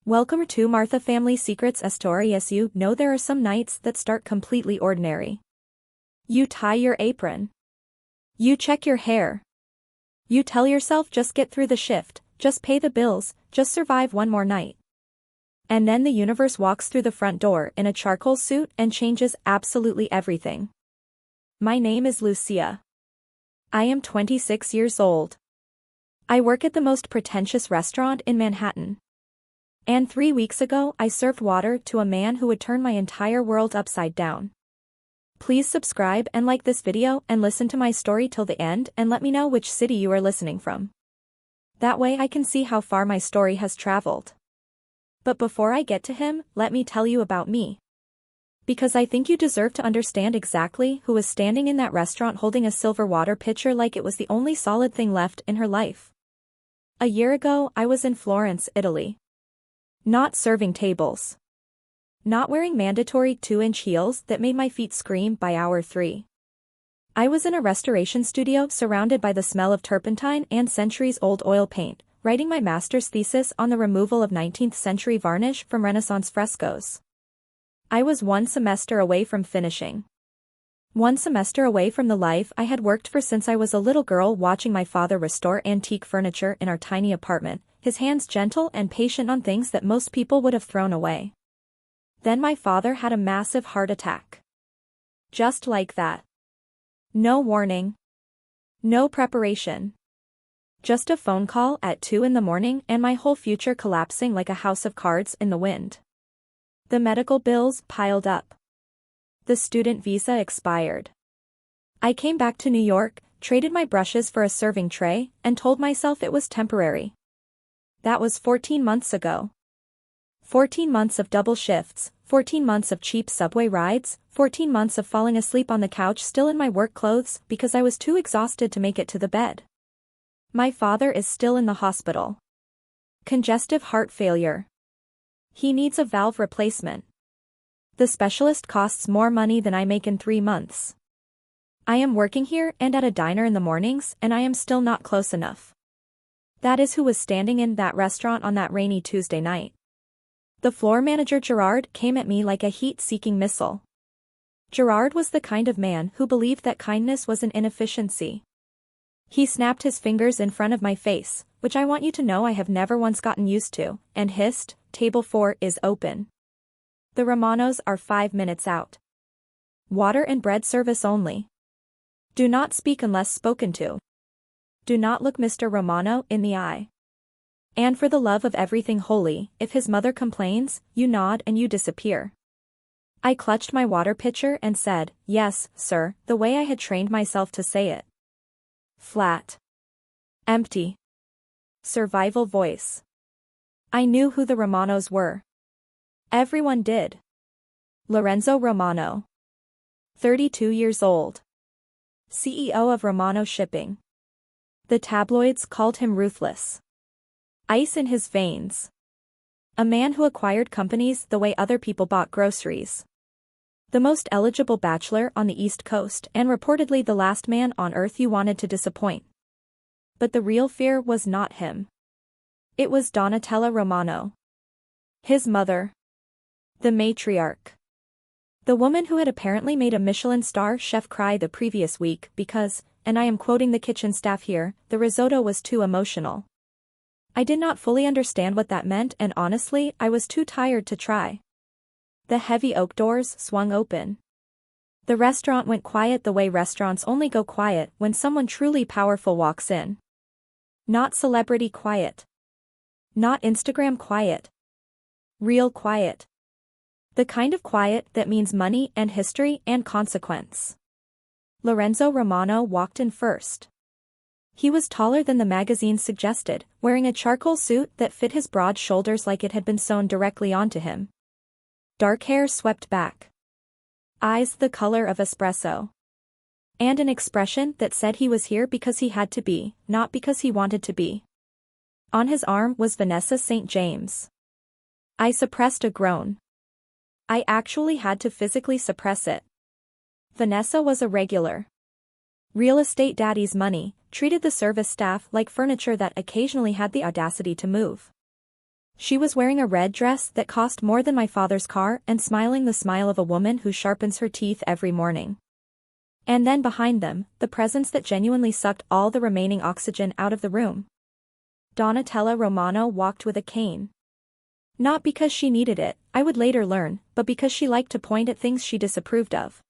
Welcome to Martha Family Secrets Stories. You know there are some nights that start completely ordinary. You tie your apron. You check your hair. You tell yourself just get through the shift, just pay the bills, just survive one more night. And then the universe walks through the front door in a charcoal suit and changes absolutely everything. My name is Lucia. I am 26 years old. I work at the most pretentious restaurant in Manhattan. And 3 weeks ago I served water to a man who would turn my entire world upside down. Please subscribe and like this video and listen to my story till the end and let me know which city you are listening from. That way I can see how far my story has traveled. But before I get to him, let me tell you about me. Because I think you deserve to understand exactly who was standing in that restaurant holding a silver water pitcher like it was the only solid thing left in her life. A year ago I was in Florence, Italy. Not serving tables. Not wearing mandatory 2-inch heels that made my feet scream by hour 3. I was in a restoration studio surrounded by the smell of turpentine and centuries-old oil paint, writing my master's thesis on the removal of 19th-century varnish from Renaissance frescoes. I was 1 semester away from finishing. 1 semester away from the life I had worked for since I was a little girl, watching my father restore antique furniture in our tiny apartment, his hands gentle and patient on things that most people would have thrown away. Then my father had a massive heart attack. Just like that. No warning. No preparation. Just a phone call at 2 in the morning and my whole future collapsing like a house of cards in the wind. The medical bills piled up. The student visa expired. I came back to New York, traded my brushes for a serving tray, and told myself it was temporary. That was 14 months ago. 14 months of double shifts, 14 months of cheap subway rides, 14 months of falling asleep on the couch still in my work clothes because I was too exhausted to make it to the bed. My father is still in the hospital. Congestive heart failure. He needs a valve replacement. The specialist costs more money than I make in 3 months. I am working here and at a diner in the mornings and I am still not close enough. That is who was standing in that restaurant on that rainy Tuesday night. The floor manager Gerard came at me like a heat-seeking missile. Gerard was the kind of man who believed that kindness was an inefficiency. He snapped his fingers in front of my face, which I want you to know I have never once gotten used to, and hissed, "Table 4 is open. The Romanos are 5 minutes out. Water and bread service only. Do not speak unless spoken to. Do not look Mr. Romano in the eye. And for the love of everything holy, if his mother complains, you nod and you disappear." I clutched my water pitcher and said, "Yes, sir," the way I had trained myself to say it. Flat. Empty. Survival voice. I knew who the Romanos were. Everyone did. Lorenzo Romano. 32 years old. CEO of Romano Shipping. The tabloids called him ruthless. Ice in his veins. A man who acquired companies the way other people bought groceries. The most eligible bachelor on the East Coast and reportedly the last man on earth you wanted to disappoint. But the real fear was not him. It was Donatella Romano. His mother. The matriarch. The woman who had apparently made a Michelin star chef cry the previous week because, and I am quoting the kitchen staff here, the risotto was too emotional. I did not fully understand what that meant and honestly I was too tired to try. The heavy oak doors swung open. The restaurant went quiet the way restaurants only go quiet when someone truly powerful walks in. Not celebrity quiet. Not Instagram quiet. Real quiet. The kind of quiet that means money and history and consequence. Lorenzo Romano walked in first. He was taller than the magazine suggested, wearing a charcoal suit that fit his broad shoulders like it had been sewn directly onto him. Dark hair swept back. Eyes the color of espresso. And an expression that said he was here because he had to be, not because he wanted to be. On his arm was Vanessa St James. I suppressed a groan. I actually had to physically suppress it. Vanessa was a regular. Real estate daddy's money, treated the service staff like furniture that occasionally had the audacity to move. She was wearing a red dress that cost more than my father's car and smiling the smile of a woman who sharpens her teeth every morning. And then behind them, the presence that genuinely sucked all the remaining oxygen out of the room. Donatella Romano walked with a cane. Not because she needed it, I would later learn, but because she liked to point at things she disapproved of.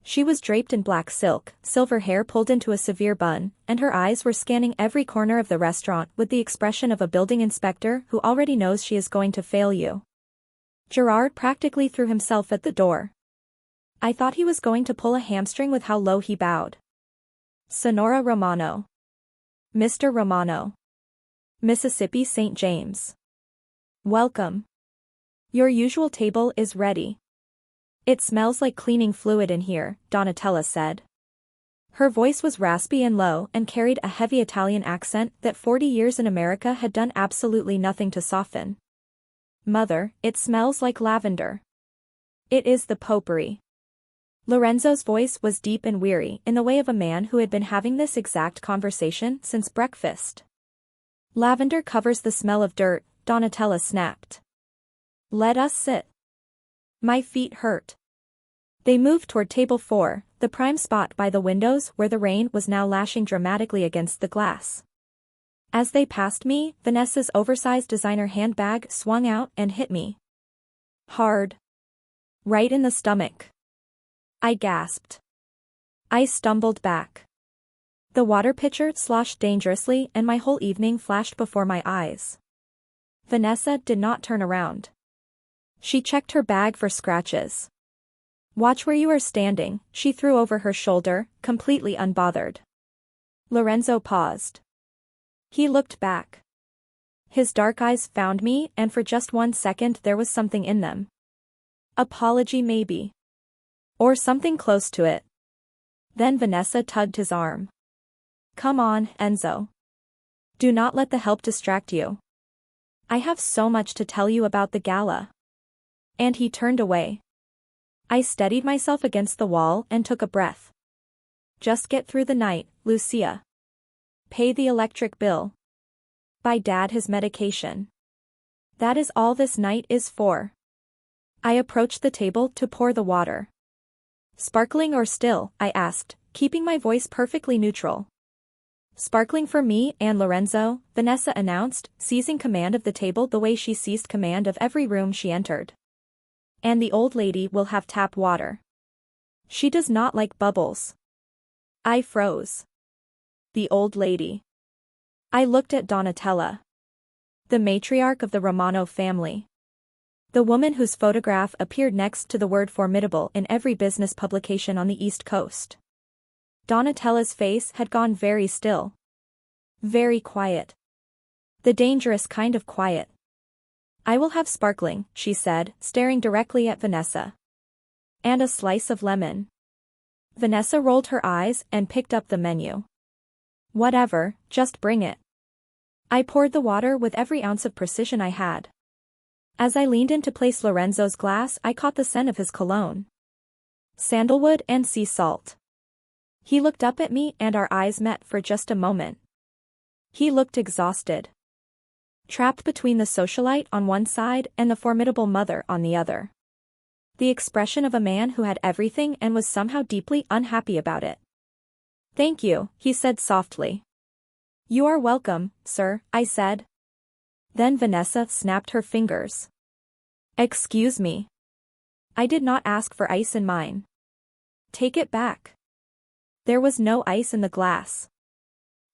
She was draped in black silk, silver hair pulled into a severe bun, and her eyes were scanning every corner of the restaurant with the expression of a building inspector who already knows she is going to fail you. Gerard practically threw himself at the door. I thought he was going to pull a hamstring with how low he bowed. Sonora Romano. Mr. Romano. Mississippi St. James. Welcome. Your usual table is ready. It smells like cleaning fluid in here, Donatella said. Her voice was raspy and low and carried a heavy Italian accent that 40 years in America had done absolutely nothing to soften. Mother, it smells like lavender. It is the potpourri. Lorenzo's voice was deep and weary in the way of a man who had been having this exact conversation since breakfast. Lavender covers the smell of dirt, Donatella snapped. Let us sit. My feet hurt. They moved toward table 4, the prime spot by the windows where the rain was now lashing dramatically against the glass. As they passed me, Vanessa's oversized designer handbag swung out and hit me. Hard. Right in the stomach. I gasped. I stumbled back. The water pitcher sloshed dangerously and my whole evening flashed before my eyes. Vanessa did not turn around. She checked her bag for scratches. Watch where you are standing, she threw over her shoulder, completely unbothered. Lorenzo paused. He looked back. His dark eyes found me and for just 1 second there was something in them. Apology maybe. Or something close to it. Then Vanessa tugged his arm. Come on, Enzo. Do not let the help distract you. I have so much to tell you about the gala. And he turned away. I steadied myself against the wall and took a breath. Just get through the night, Lucia. Pay the electric bill. Buy Dad his medication. That is all this night is for. I approached the table to pour the water. Sparkling or still, I asked, keeping my voice perfectly neutral. Sparkling for me and Lorenzo, Vanessa announced, seizing command of the table the way she seized command of every room she entered. And the old lady will have tap water. She does not like bubbles. I froze. The old lady. I looked at Donatella. The matriarch of the Romano family. The woman whose photograph appeared next to the word formidable in every business publication on the East Coast. Donatella's face had gone very still. Very quiet. The dangerous kind of quiet. I will have sparkling, she said, staring directly at Vanessa. And a slice of lemon. Vanessa rolled her eyes and picked up the menu. Whatever, just bring it. I poured the water with every ounce of precision I had. As I leaned in to place Lorenzo's glass, I caught the scent of his cologne. Sandalwood and sea salt. He looked up at me and our eyes met for just a moment. He looked exhausted. Trapped between the socialite on one side and the formidable mother on the other. The expression of a man who had everything and was somehow deeply unhappy about it. Thank you, he said softly. You are welcome, sir, I said. Then Vanessa snapped her fingers. Excuse me. I did not ask for ice in mine. Take it back. There was no ice in the glass.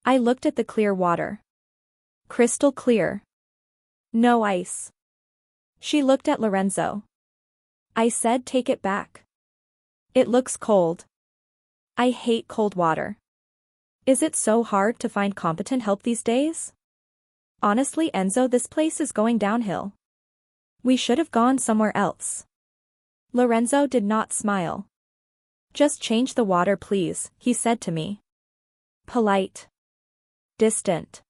I looked at the clear water. Crystal clear. No ice. She looked at Lorenzo. I said take it back. It looks cold. I hate cold water. Is it so hard to find competent help these days? Honestly, Enzo, this place is going downhill. We should have gone somewhere else. Lorenzo did not smile. Just change the water please, he said to me. Polite. Distant.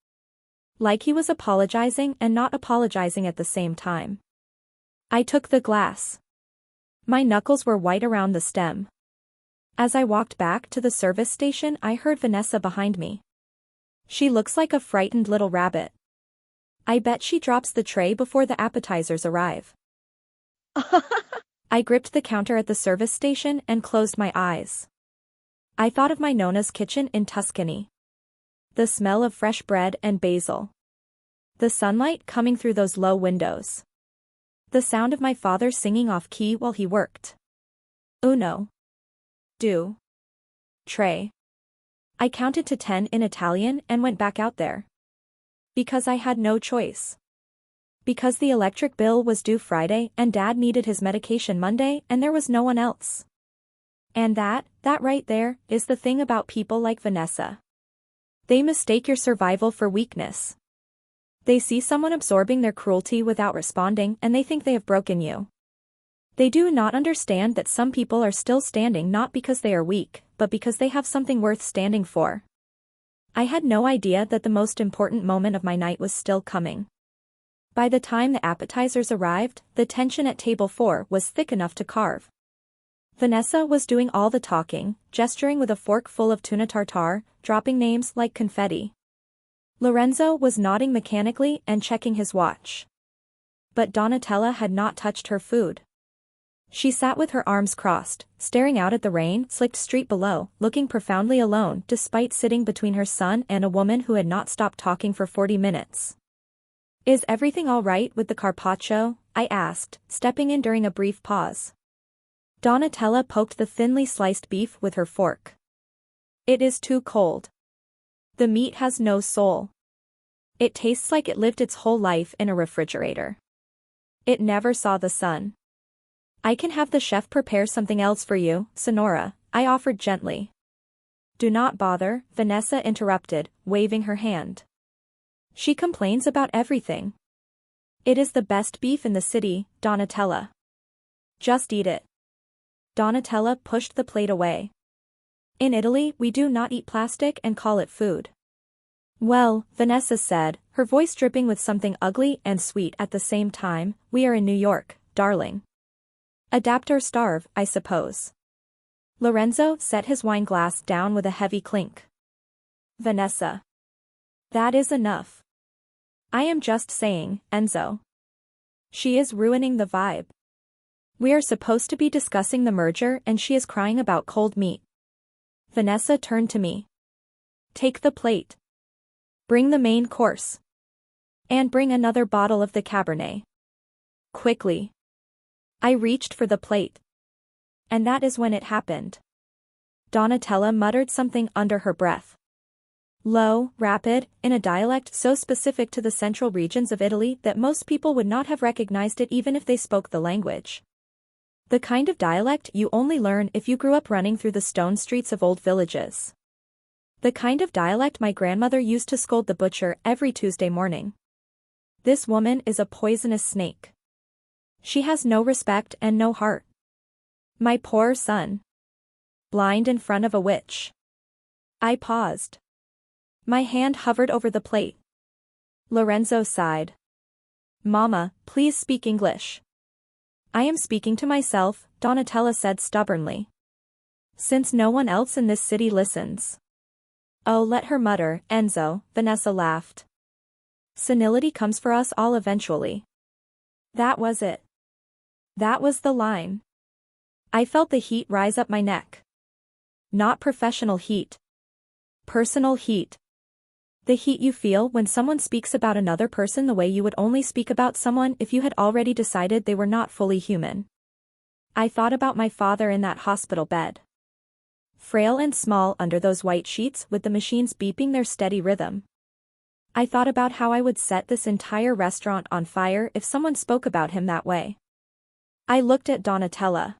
Like he was apologizing and not apologizing at the same time. I took the glass. My knuckles were white around the stem. As I walked back to the service station, I heard Vanessa behind me. She looks like a frightened little rabbit. I bet she drops the tray before the appetizers arrive. I gripped the counter at the service station and closed my eyes. I thought of my Nona's kitchen in Tuscany. The smell of fresh bread and basil. The sunlight coming through those low windows. The sound of my father singing off-key while he worked. Uno. Due. Tre. I counted to 10 in Italian and went back out there. Because I had no choice. Because the electric bill was due Friday and Dad needed his medication Monday and there was no one else. And that right there, is the thing about people like Vanessa. They mistake your survival for weakness. They see someone absorbing their cruelty without responding and they think they have broken you. They do not understand that some people are still standing not because they are weak, but because they have something worth standing for. I had no idea that the most important moment of my night was still coming. By the time the appetizers arrived, the tension at table 4 was thick enough to carve. Vanessa was doing all the talking, gesturing with a fork full of tuna tartare, dropping names like confetti. Lorenzo was nodding mechanically and checking his watch. But Donatella had not touched her food. She sat with her arms crossed, staring out at the rain-slicked street below, looking profoundly alone despite sitting between her son and a woman who had not stopped talking for 40 minutes. "Is everything all right with the carpaccio?" I asked, stepping in during a brief pause. Donatella poked the thinly sliced beef with her fork. "It is too cold. The meat has no soul. It tastes like it lived its whole life in a refrigerator. It never saw the sun." "I can have the chef prepare something else for you, Sonora," I offered gently. "Do not bother," Vanessa interrupted, waving her hand. "She complains about everything. It is the best beef in the city, Donatella. Just eat it." Donatella pushed the plate away. "In Italy we do not eat plastic and call it food." "Well," Vanessa said, her voice dripping with something ugly and sweet at the same time, "we are in New York, darling. Adapt or starve, I suppose." Lorenzo set his wine glass down with a heavy clink. "Vanessa. That is enough. I am just saying, Enzo. She is ruining the vibe. We are supposed to be discussing the merger and she is crying about cold meat." Vanessa turned to me. "Take the plate. Bring the main course. And bring another bottle of the Cabernet. Quickly." I reached for the plate. And that is when it happened. Donatella muttered something under her breath. Low, rapid, in a dialect so specific to the central regions of Italy that most people would not have recognized it even if they spoke the language. The kind of dialect you only learn if you grew up running through the stone streets of old villages. The kind of dialect my grandmother used to scold the butcher every Tuesday morning. "This woman is a poisonous snake. She has no respect and no heart. My poor son. Blind in front of a witch." I paused. My hand hovered over the plate. Lorenzo sighed. "Mama, please speak English." "I am speaking to myself," Donatella said stubbornly. "Since no one else in this city listens." "Oh, let her mutter, Enzo," Vanessa laughed. "Senility comes for us all eventually." That was it. That was the line. I felt the heat rise up my neck. Not professional heat. Personal heat. The heat you feel when someone speaks about another person the way you would only speak about someone if you had already decided they were not fully human. I thought about my father in that hospital bed. Frail and small under those white sheets with the machines beeping their steady rhythm. I thought about how I would set this entire restaurant on fire if someone spoke about him that way. I looked at Donatella.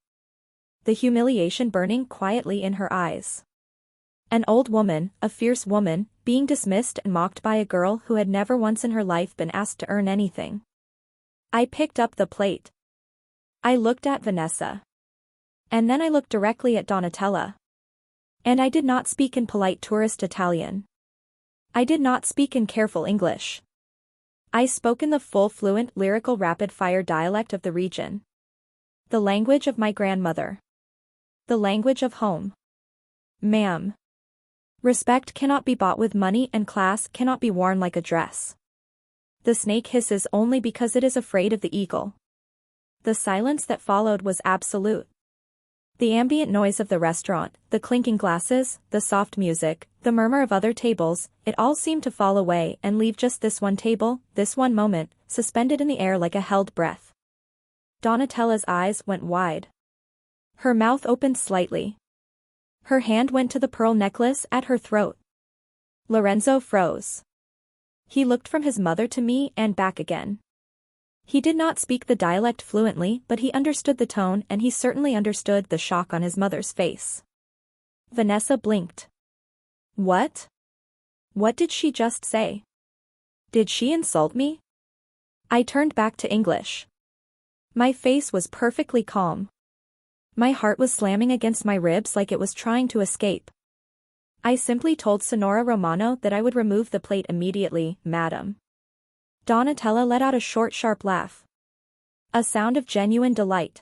The humiliation burning quietly in her eyes. An old woman, a fierce woman, being dismissed and mocked by a girl who had never once in her life been asked to earn anything. I picked up the plate. I looked at Vanessa. And then I looked directly at Donatella. And I did not speak in polite tourist Italian. I did not speak in careful English. I spoke in the full fluent lyrical rapid-fire dialect of the region. The language of my grandmother. The language of home. "Ma'am. Respect cannot be bought with money and class cannot be worn like a dress. The snake hisses only because it is afraid of the eagle. The silence that followed was absolute. The ambient noise of the restaurant, the clinking glasses, the soft music, the murmur of other tables, it all seemed to fall away and leave just this one table, this one moment, suspended in the air like a held breath. Donatella's eyes went wide. Her mouth opened slightly. Her hand went to the pearl necklace at her throat. Lorenzo froze. He looked from his mother to me and back again. He did not speak the dialect fluently, but he understood the tone, and he certainly understood the shock on his mother's face. Vanessa blinked. What? What did she just say? Did she insult me? I turned back to English. My face was perfectly calm. My heart was slamming against my ribs like it was trying to escape. I simply told Signora Romano that I would remove the plate immediately, madam. Donatella let out a short, sharp laugh. A sound of genuine delight.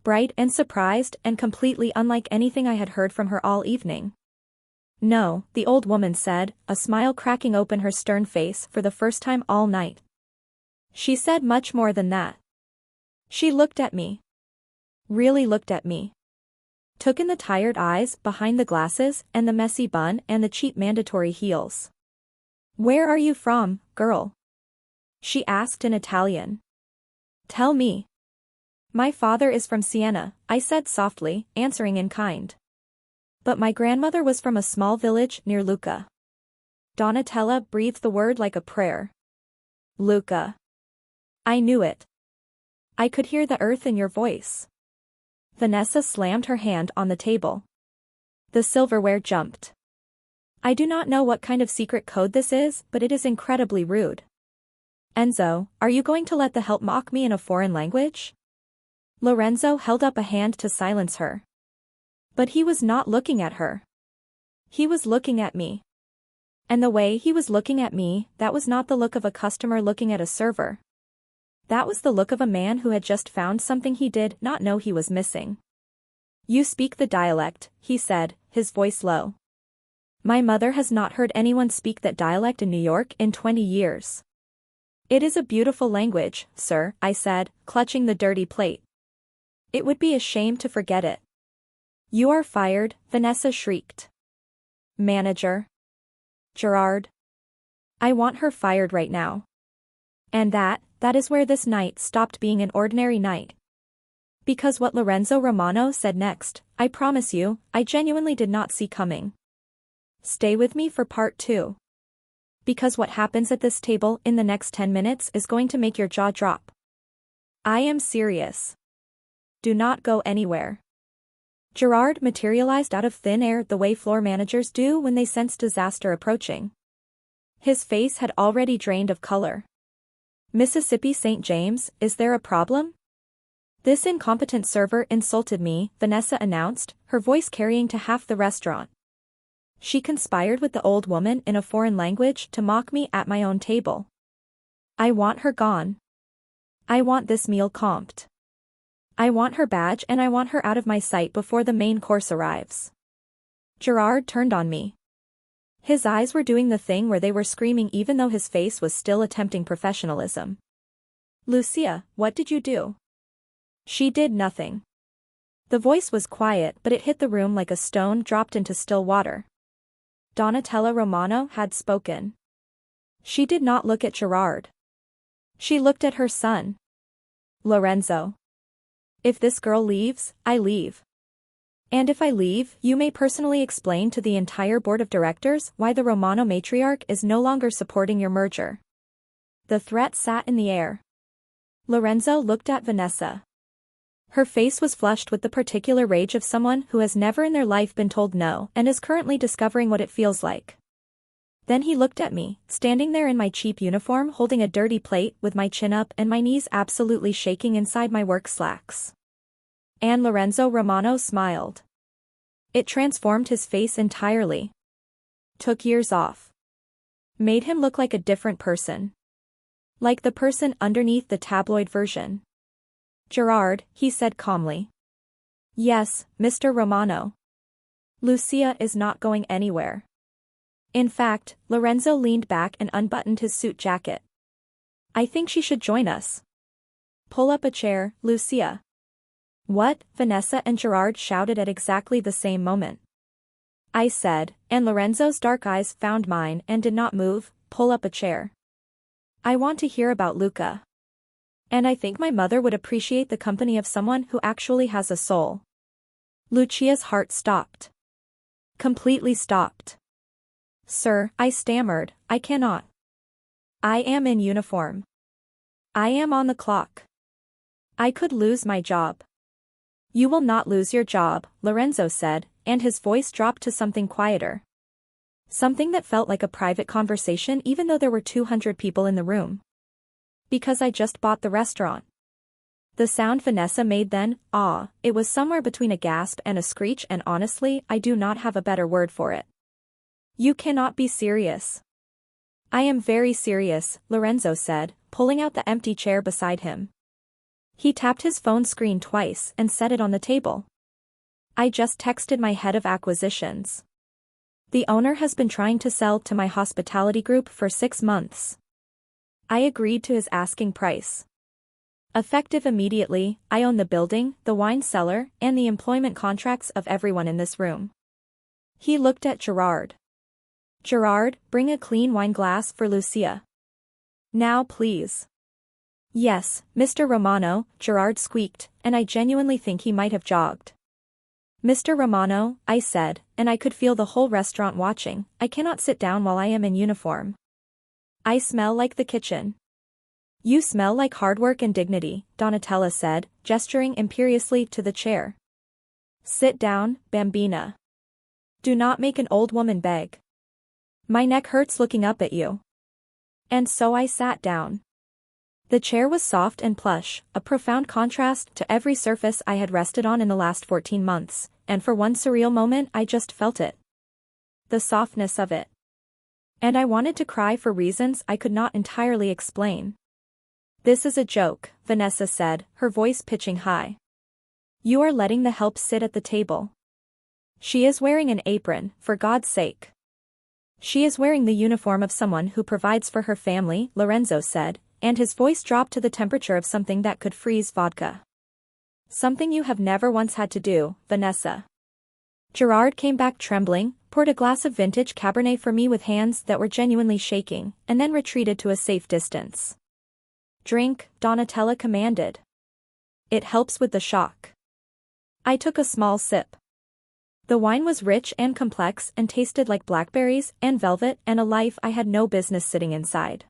Bright and surprised and completely unlike anything I had heard from her all evening. No, the old woman said, a smile cracking open her stern face for the first time all night. She said much more than that. She looked at me. Really looked at me. Took in the tired eyes behind the glasses and the messy bun and the cheap mandatory heels. Where are you from, girl? She asked in Italian. Tell me. My father is from Siena, I said softly, answering in kind. But my grandmother was from a small village near Lucca. Donatella breathed the word like a prayer. Lucca. I knew it. I could hear the earth in your voice. Vanessa slammed her hand on the table. The silverware jumped. I do not know what kind of secret code this is, but it is incredibly rude. Enzo, are you going to let the help mock me in a foreign language? Lorenzo held up a hand to silence her. But he was not looking at her. He was looking at me. And the way he was looking at me, that was not the look of a customer looking at a server. That was the look of a man who had just found something he did not know he was missing. You speak the dialect, he said, his voice low. My mother has not heard anyone speak that dialect in New York in 20 years. It is a beautiful language, sir, I said, clutching the dirty plate. It would be a shame to forget it. You are fired, Vanessa shrieked. Manager. Gerard. I want her fired right now. And that is where this night stopped being an ordinary night. Because what Lorenzo Romano said next, I promise you, I genuinely did not see coming. Stay with me for part 2. Because what happens at this table in the next 10 minutes is going to make your jaw drop. I am serious. Do not go anywhere. Gerard materialized out of thin air the way floor managers do when they sense disaster approaching. His face had already drained of color. Mississippi St. James, is there a problem? This incompetent server insulted me, Vanessa announced, her voice carrying to half the restaurant. She conspired with the old woman in a foreign language to mock me at my own table. I want her gone. I want this meal comped. I want her badge and I want her out of my sight before the main course arrives. Gerard turned on me. His eyes were doing the thing where they were screaming even though his face was still attempting professionalism. Lucia, what did you do? She did nothing. The voice was quiet but it hit the room like a stone dropped into still water. Donatella Romano had spoken. She did not look at Gerard. She looked at her son. Lorenzo. If this girl leaves, I leave. And if I leave, you may personally explain to the entire board of directors why the Romano matriarch is no longer supporting your merger. The threat sat in the air. Lorenzo looked at Vanessa. Her face was flushed with the particular rage of someone who has never in their life been told no and is currently discovering what it feels like. Then he looked at me, standing there in my cheap uniform holding a dirty plate with my chin up and my knees absolutely shaking inside my work slacks. And Lorenzo Romano smiled. It transformed his face entirely. Took years off. Made him look like a different person. Like the person underneath the tabloid version. Gerard, he said calmly. Yes, Mr. Romano. Lucia is not going anywhere. In fact, Lorenzo leaned back and unbuttoned his suit jacket. I think she should join us. Pull up a chair, Lucia. What? Vanessa and Gerard shouted at exactly the same moment. I said, and Lorenzo's dark eyes found mine and did not move. Pull up a chair. I want to hear about Luca. And I think my mother would appreciate the company of someone who actually has a soul. Lucia's heart stopped. Completely stopped. Sir, I stammered, I cannot. I am in uniform. I am on the clock. I could lose my job. You will not lose your job, Lorenzo said, and his voice dropped to something quieter. Something that felt like a private conversation even though there were 200 people in the room. Because I just bought the restaurant. The sound Vanessa made then, it was somewhere between a gasp and a screech, and honestly, I do not have a better word for it. You cannot be serious. I am very serious, Lorenzo said, pulling out the empty chair beside him. He tapped his phone screen twice and set it on the table. I just texted my head of acquisitions. The owner has been trying to sell to my hospitality group for 6 months. I agreed to his asking price. Effective immediately, I own the building, the wine cellar, and the employment contracts of everyone in this room. He looked at Gerard. Gerard, bring a clean wine glass for Lucia. Now please. Yes, Mr. Romano, Gerard squeaked, and I genuinely think he might have jogged. Mr. Romano, I said, and I could feel the whole restaurant watching. I cannot sit down while I am in uniform. I smell like the kitchen. You smell like hard work and dignity, Donatella said, gesturing imperiously to the chair. Sit down, Bambina. Do not make an old woman beg. My neck hurts looking up at you. And so I sat down. The chair was soft and plush, a profound contrast to every surface I had rested on in the last 14 months, and for one surreal moment I just felt it. The softness of it. And I wanted to cry for reasons I could not entirely explain. This is a joke, Vanessa said, her voice pitching high. You are letting the help sit at the table. She is wearing an apron, for God's sake. She is wearing the uniform of someone who provides for her family, Lorenzo said, and his voice dropped to the temperature of something that could freeze vodka. Something you have never once had to do, Vanessa. Gerard came back trembling, poured a glass of vintage Cabernet for me with hands that were genuinely shaking, and then retreated to a safe distance. Drink, Donatella commanded. It helps with the shock. I took a small sip. The wine was rich and complex and tasted like blackberries and velvet and a life I had no business sitting inside.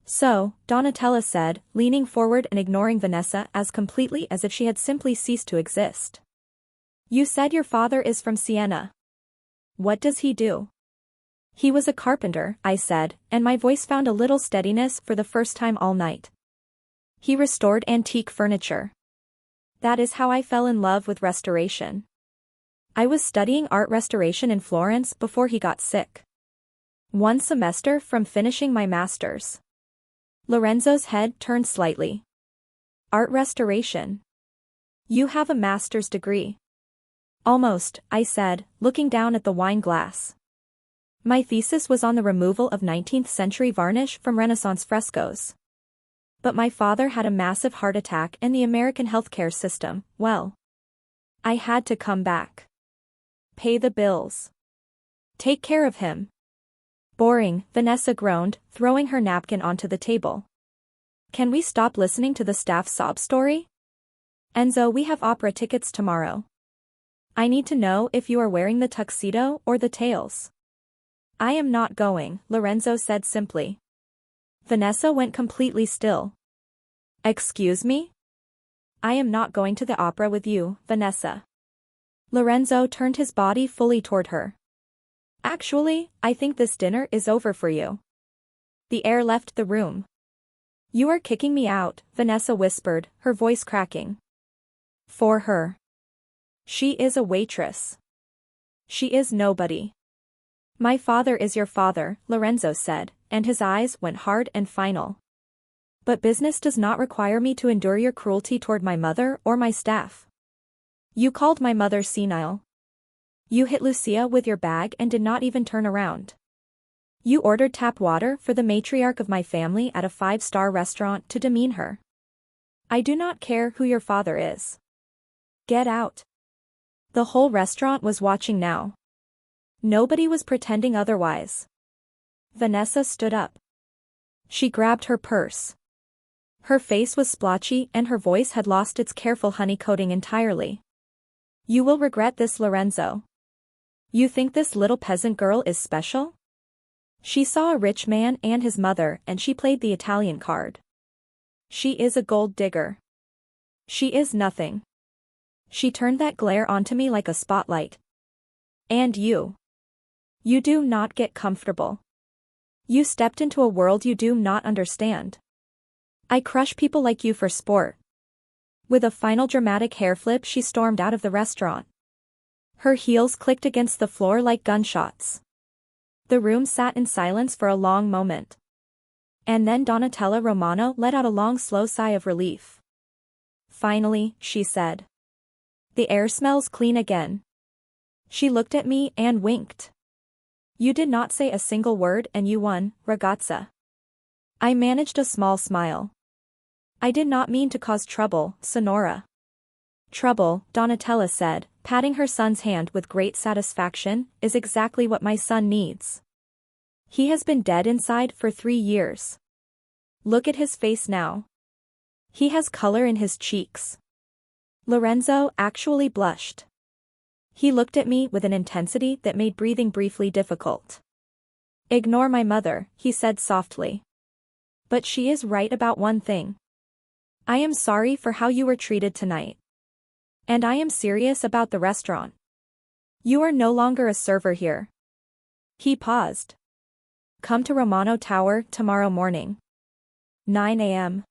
So, Donatella said, leaning forward and ignoring Vanessa as completely as if she had simply ceased to exist. You said your father is from Siena. What does he do? He was a carpenter, I said, and my voice found a little steadiness for the first time all night. He restored antique furniture. That is how I fell in love with restoration. I was studying art restoration in Florence before he got sick. 1 semester from finishing my master's. Lorenzo's head turned slightly. Art restoration. You have a master's degree. Almost, I said, looking down at the wine glass. My thesis was on the removal of 19th century varnish from Renaissance frescoes. But my father had a massive heart attack and the American healthcare system, well. I had to come back. Pay the bills. Take care of him. Boring, Vanessa groaned, throwing her napkin onto the table. Can we stop listening to the staff sob story? Enzo, we have opera tickets tomorrow. I need to know if you are wearing the tuxedo or the tails. I am not going, Lorenzo said simply. Vanessa went completely still. Excuse me? I am not going to the opera with you, Vanessa. Lorenzo turned his body fully toward her. Actually, I think this dinner is over for you. The air left the room. You are kicking me out, Vanessa whispered, her voice cracking. For her. She is a waitress. She is nobody. My father is your father, Lorenzo said, and his eyes went hard and final. But business does not require me to endure your cruelty toward my mother or my staff. You called my mother senile. You hit Lucia with your bag and did not even turn around. You ordered tap water for the matriarch of my family at a 5-star restaurant to demean her. I do not care who your father is. Get out. The whole restaurant was watching now. Nobody was pretending otherwise. Vanessa stood up. She grabbed her purse. Her face was splotchy and her voice had lost its careful honey coating entirely. You will regret this, Lorenzo. You think this little peasant girl is special? She saw a rich man and his mother and she played the Italian card. She is a gold digger. She is nothing. She turned that glare onto me like a spotlight. And you. You do not get comfortable. You stepped into a world you do not understand. I crush people like you for sport. With a final dramatic hair flip, she stormed out of the restaurant. Her heels clicked against the floor like gunshots. The room sat in silence for a long moment. And then Donatella Romano let out a long slow sigh of relief. Finally, she said. The air smells clean again. She looked at me and winked. You did not say a single word and you won, ragazza. I managed a small smile. I did not mean to cause trouble, Sonora. Trouble, Donatella said, patting her son's hand with great satisfaction, is exactly what my son needs. He has been dead inside for 3 years. Look at his face now. He has color in his cheeks. Lorenzo actually blushed. He looked at me with an intensity that made breathing briefly difficult. Ignore my mother, he said softly. But she is right about one thing. I am sorry for how you were treated tonight. And I am serious about the restaurant. You are no longer a server here. He paused. Come to Romano Tower tomorrow morning. 9 a.m.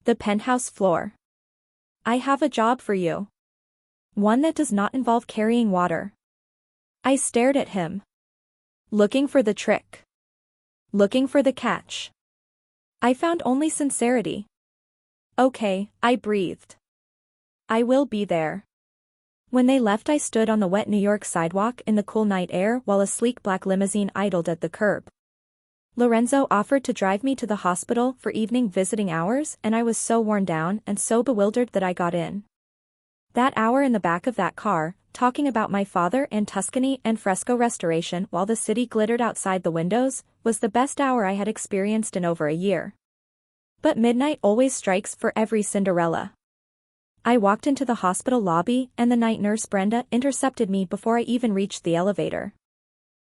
The penthouse floor. I have a job for you. One that does not involve carrying water. I stared at him. Looking for the trick. Looking for the catch. I found only sincerity. Okay, I breathed. I will be there. When they left, I stood on the wet New York sidewalk in the cool night air while a sleek black limousine idled at the curb. Lorenzo offered to drive me to the hospital for evening visiting hours, and I was so worn down and so bewildered that I got in. That hour in the back of that car, talking about my father and Tuscany and fresco restoration while the city glittered outside the windows, was the best hour I had experienced in over a year. But midnight always strikes for every Cinderella. I walked into the hospital lobby and the night nurse Brenda intercepted me before I even reached the elevator.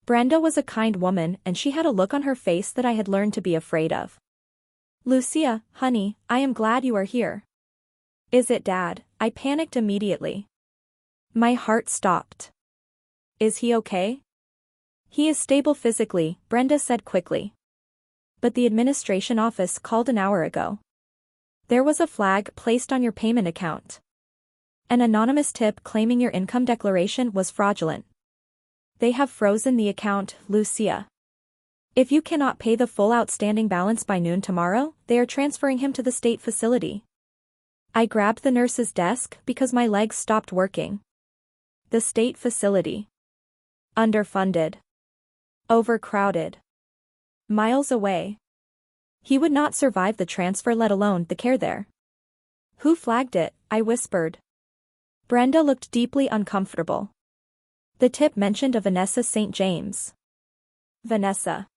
Brenda was a kind woman and she had a look on her face that I had learned to be afraid of. Lucia, honey, I am glad you are here. Is it Dad? I panicked immediately. My heart stopped. Is he okay? He is stable physically, Brenda said quickly. But the administration office called an hour ago. There was a flag placed on your payment account. An anonymous tip claiming your income declaration was fraudulent. They have frozen the account, Lucia. If you cannot pay the full outstanding balance by noon tomorrow, they are transferring him to the state facility. I grabbed the nurse's desk because my legs stopped working. The state facility. Underfunded. Overcrowded. Miles away. He would not survive the transfer, let alone the care there. Who flagged it? I whispered. Brenda looked deeply uncomfortable. The tip mentioned a Vanessa St James. Vanessa.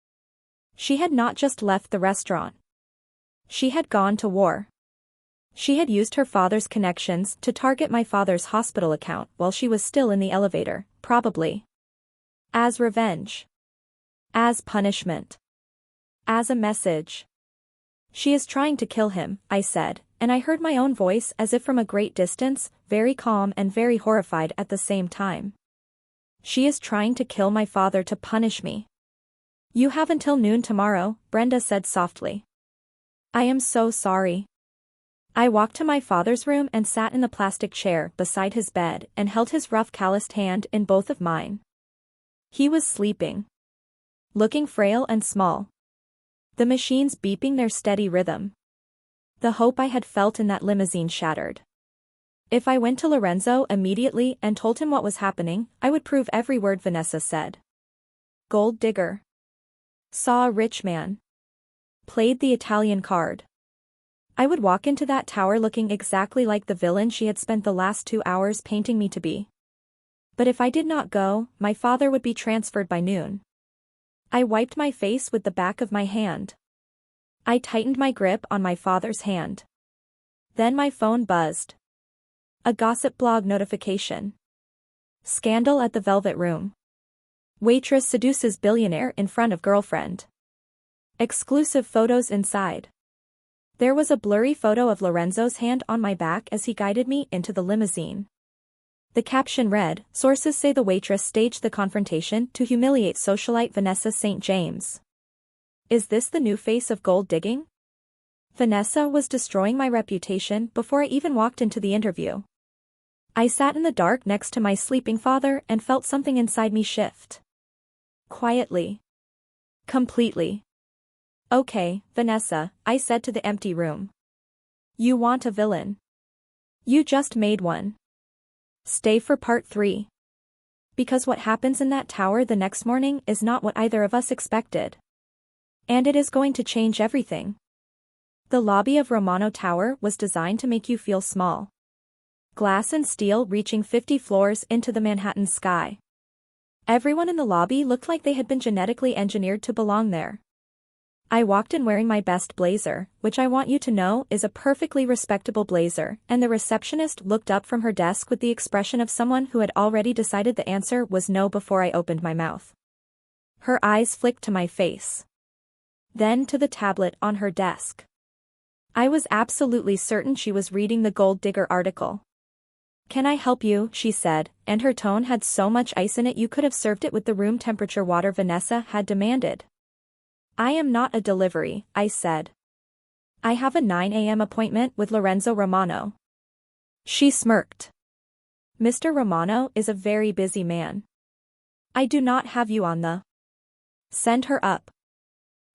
She had not just left the restaurant. She had gone to war. She had used her father's connections to target my father's hospital account while she was still in the elevator, probably. As revenge. As punishment. As a message. She is trying to kill him, I said, and I heard my own voice as if from a great distance, very calm and very horrified at the same time. She is trying to kill my father to punish me. You have until noon tomorrow, Brenda said softly. I am so sorry. I walked to my father's room and sat in the plastic chair beside his bed and held his rough calloused hand in both of mine. He was sleeping. Looking frail and small. The machines beeping their steady rhythm. The hope I had felt in that limousine shattered. If I went to Lorenzo immediately and told him what was happening, I would prove every word Vanessa said. Gold digger. Saw a rich man. Played the Italian card. I would walk into that tower looking exactly like the villain she had spent the last 2 hours painting me to be. But if I did not go, my father would be transferred by noon. I wiped my face with the back of my hand. I tightened my grip on my father's hand. Then my phone buzzed. A gossip blog notification. Scandal at the Velvet Room. Waitress seduces billionaire in front of girlfriend. Exclusive photos inside. There was a blurry photo of Lorenzo's hand on my back as he guided me into the limousine. The caption read, "Sources say the waitress staged the confrontation to humiliate socialite Vanessa St James." Is this the new face of gold digging? Vanessa was destroying my reputation before I even walked into the interview. I sat in the dark next to my sleeping father and felt something inside me shift. Quietly. Completely. "Okay, Vanessa," I said to the empty room. "You want a villain. You just made one. Stay for part 3. Because what happens in that tower the next morning is not what either of us expected. And it is going to change everything." The lobby of Romano Tower was designed to make you feel small. Glass and steel reaching 50 floors into the Manhattan sky. Everyone in the lobby looked like they had been genetically engineered to belong there. I walked in wearing my best blazer, which I want you to know is a perfectly respectable blazer, and the receptionist looked up from her desk with the expression of someone who had already decided the answer was no before I opened my mouth. Her eyes flicked to my face. Then to the tablet on her desk. I was absolutely certain she was reading the Gold Digger article. "Can I help you?" she said, and her tone had so much ice in it you could have served it with the room temperature water Vanessa had demanded. "I am not a delivery," I said. "I have a 9 a.m. appointment with Lorenzo Romano." She smirked. "Mr. Romano is a very busy man. I do not have you on the. Send her up."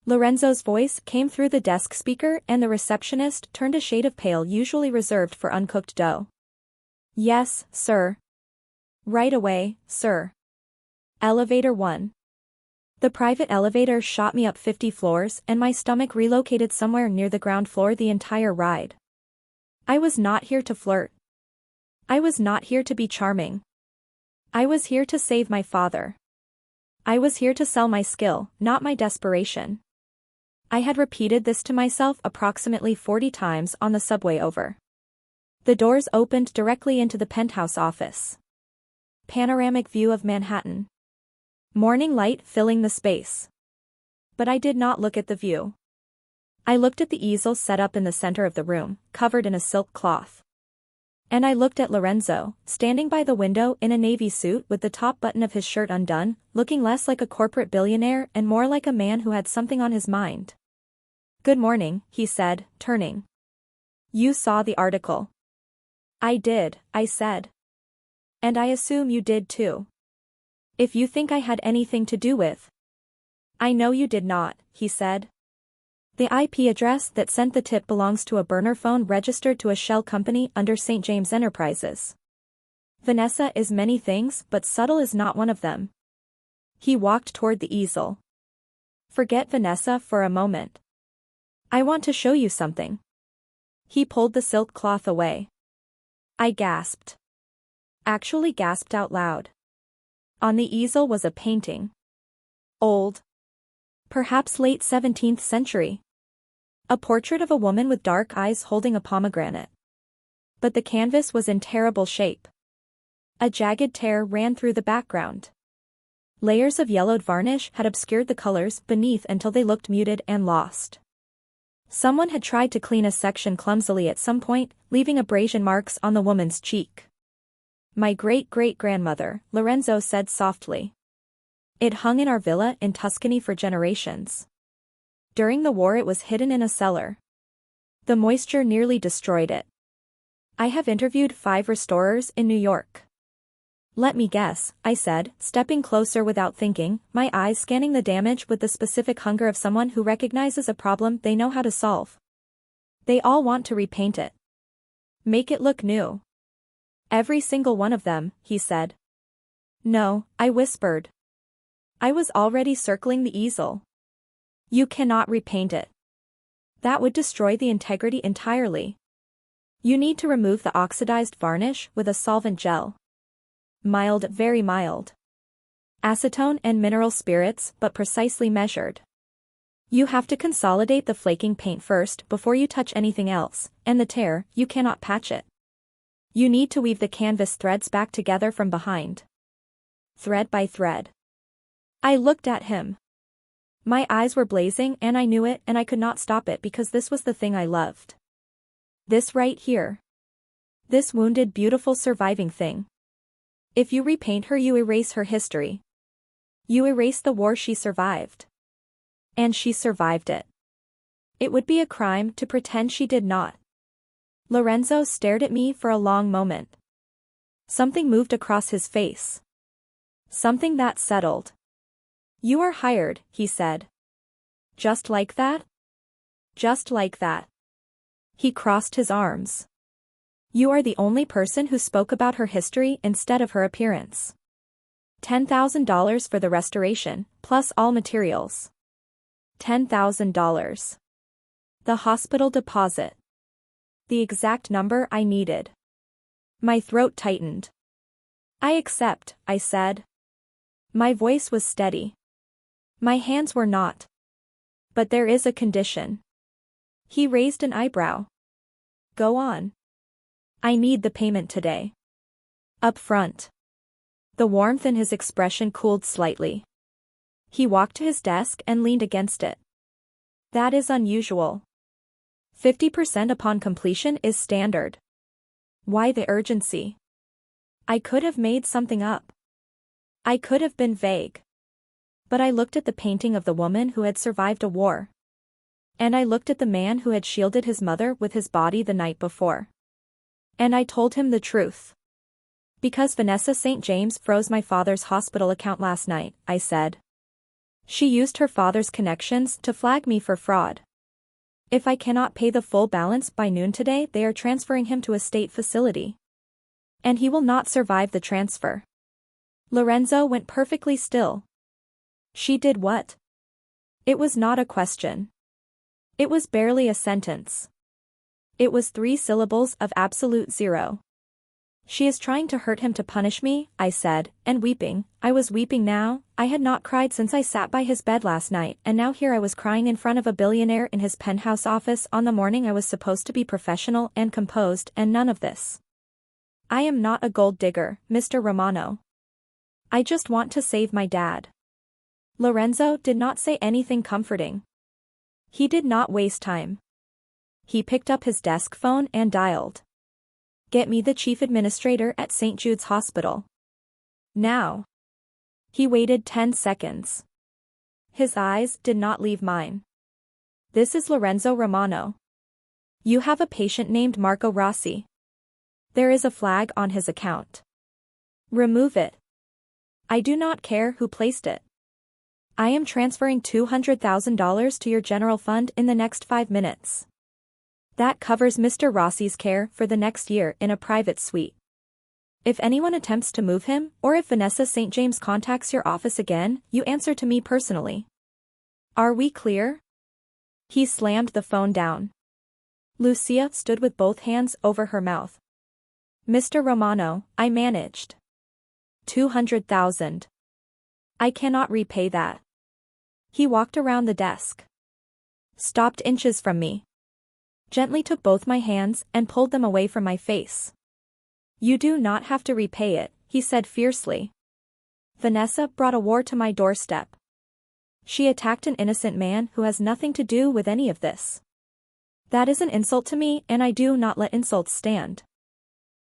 Lorenzo's voice came through the desk speaker and the receptionist turned a shade of pale usually reserved for uncooked dough. "Yes, sir. Right away, sir. Elevator 1. The private elevator shot me up 50 floors and my stomach relocated somewhere near the ground floor the entire ride. I was not here to flirt. I was not here to be charming. I was here to save my father. I was here to sell my skill, not my desperation. I had repeated this to myself approximately 40 times on the subway over. The doors opened directly into the penthouse office. Panoramic view of Manhattan. Morning light filling the space. But I did not look at the view. I looked at the easel set up in the center of the room, covered in a silk cloth. And I looked at Lorenzo, standing by the window in a navy suit with the top button of his shirt undone, looking less like a corporate billionaire and more like a man who had something on his mind. "Good morning," he said, turning. "You saw the article." "I did," I said. "And I assume you did too. If you think I had anything to do with." "I know you did not," he said. "The IP address that sent the tip belongs to a burner phone registered to a shell company under St. James Enterprises. Vanessa is many things but subtle is not one of them." He walked toward the easel. "Forget Vanessa for a moment. I want to show you something." He pulled the silk cloth away. I gasped. Actually gasped out loud. On the easel was a painting. Old. Perhaps late 17th century. A portrait of a woman with dark eyes holding a pomegranate. But the canvas was in terrible shape. A jagged tear ran through the background. Layers of yellowed varnish had obscured the colors beneath until they looked muted and lost. Someone had tried to clean a section clumsily at some point, leaving abrasion marks on the woman's cheek. "My great-great-grandmother," Lorenzo said softly. "It hung in our villa in Tuscany for generations. During the war it was hidden in a cellar. The moisture nearly destroyed it. I have interviewed 5 restorers in New York." "Let me guess," I said, stepping closer without thinking, my eyes scanning the damage with the specific hunger of someone who recognizes a problem they know how to solve. "They all want to repaint it. Make it look new." "Every single one of them," he said. "No," I whispered. I was already circling the easel. You cannot repaint it. That would destroy the integrity entirely. You need to remove the oxidized varnish with a solvent gel. Mild, very mild. Acetone and mineral spirits, but precisely measured. You have to consolidate the flaking paint first before you touch anything else, and the tear, you cannot patch it. You need to weave the canvas threads back together from behind. Thread by thread. I looked at him. My eyes were blazing and I knew it and I could not stop it because this was the thing I loved. This right here. This wounded, beautiful surviving thing. If you repaint her, you erase her history. You erase the war she survived. And she survived it. It would be a crime to pretend she did not. Lorenzo stared at me for a long moment. Something moved across his face. Something that settled. You are hired, he said. Just like that? Just like that. He crossed his arms. You are the only person who spoke about her history instead of her appearance. $10,000 for the restoration, plus all materials. $10,000. The hospital deposit. The exact number I needed. My throat tightened. I accept, I said. My voice was steady. My hands were not. But there is a condition. He raised an eyebrow. Go on. I need the payment today. Up front. The warmth in his expression cooled slightly. He walked to his desk and leaned against it. That is unusual. 50% upon completion is standard. Why the urgency? I could have made something up. I could have been vague. But I looked at the painting of the woman who had survived a war. And I looked at the man who had shielded his mother with his body the night before. And I told him the truth. Because Vanessa St. James froze my father's hospital account last night, I said. She used her father's connections to flag me for fraud. If I cannot pay the full balance by noon today, they are transferring him to a state facility. And he will not survive the transfer. Lorenzo went perfectly still. She did what? It was not a question. It was barely a sentence. It was 3 syllables of absolute zero. She is trying to hurt him to punish me, I said, and weeping. I was weeping now. I had not cried since I sat by his bed last night, and now here I was crying in front of a billionaire in his penthouse office on the morning I was supposed to be professional and composed, and none of this. I am not a gold digger, Mr. Romano. I just want to save my dad. Lorenzo did not say anything comforting. He did not waste time. He picked up his desk phone and dialed. Get me the chief administrator at St. Jude's Hospital. Now. He waited 10 seconds. His eyes did not leave mine. This is Lorenzo Romano. You have a patient named Marco Rossi. There is a flag on his account. Remove it. I do not care who placed it. I am transferring $200,000 to your general fund in the next 5 minutes. That covers Mr. Rossi's care for the next year in a private suite. If anyone attempts to move him, or if Vanessa St. James contacts your office again, you answer to me personally. Are we clear? He slammed the phone down. Lucia stood with both hands over her mouth. Mr. Romano, I managed. 200,000. I cannot repay that. He walked around the desk. Stopped inches from me. Gently took both my hands and pulled them away from my face. You do not have to repay it, he said fiercely. Vanessa brought a war to my doorstep. She attacked an innocent man who has nothing to do with any of this. That is an insult to me and I do not let insults stand.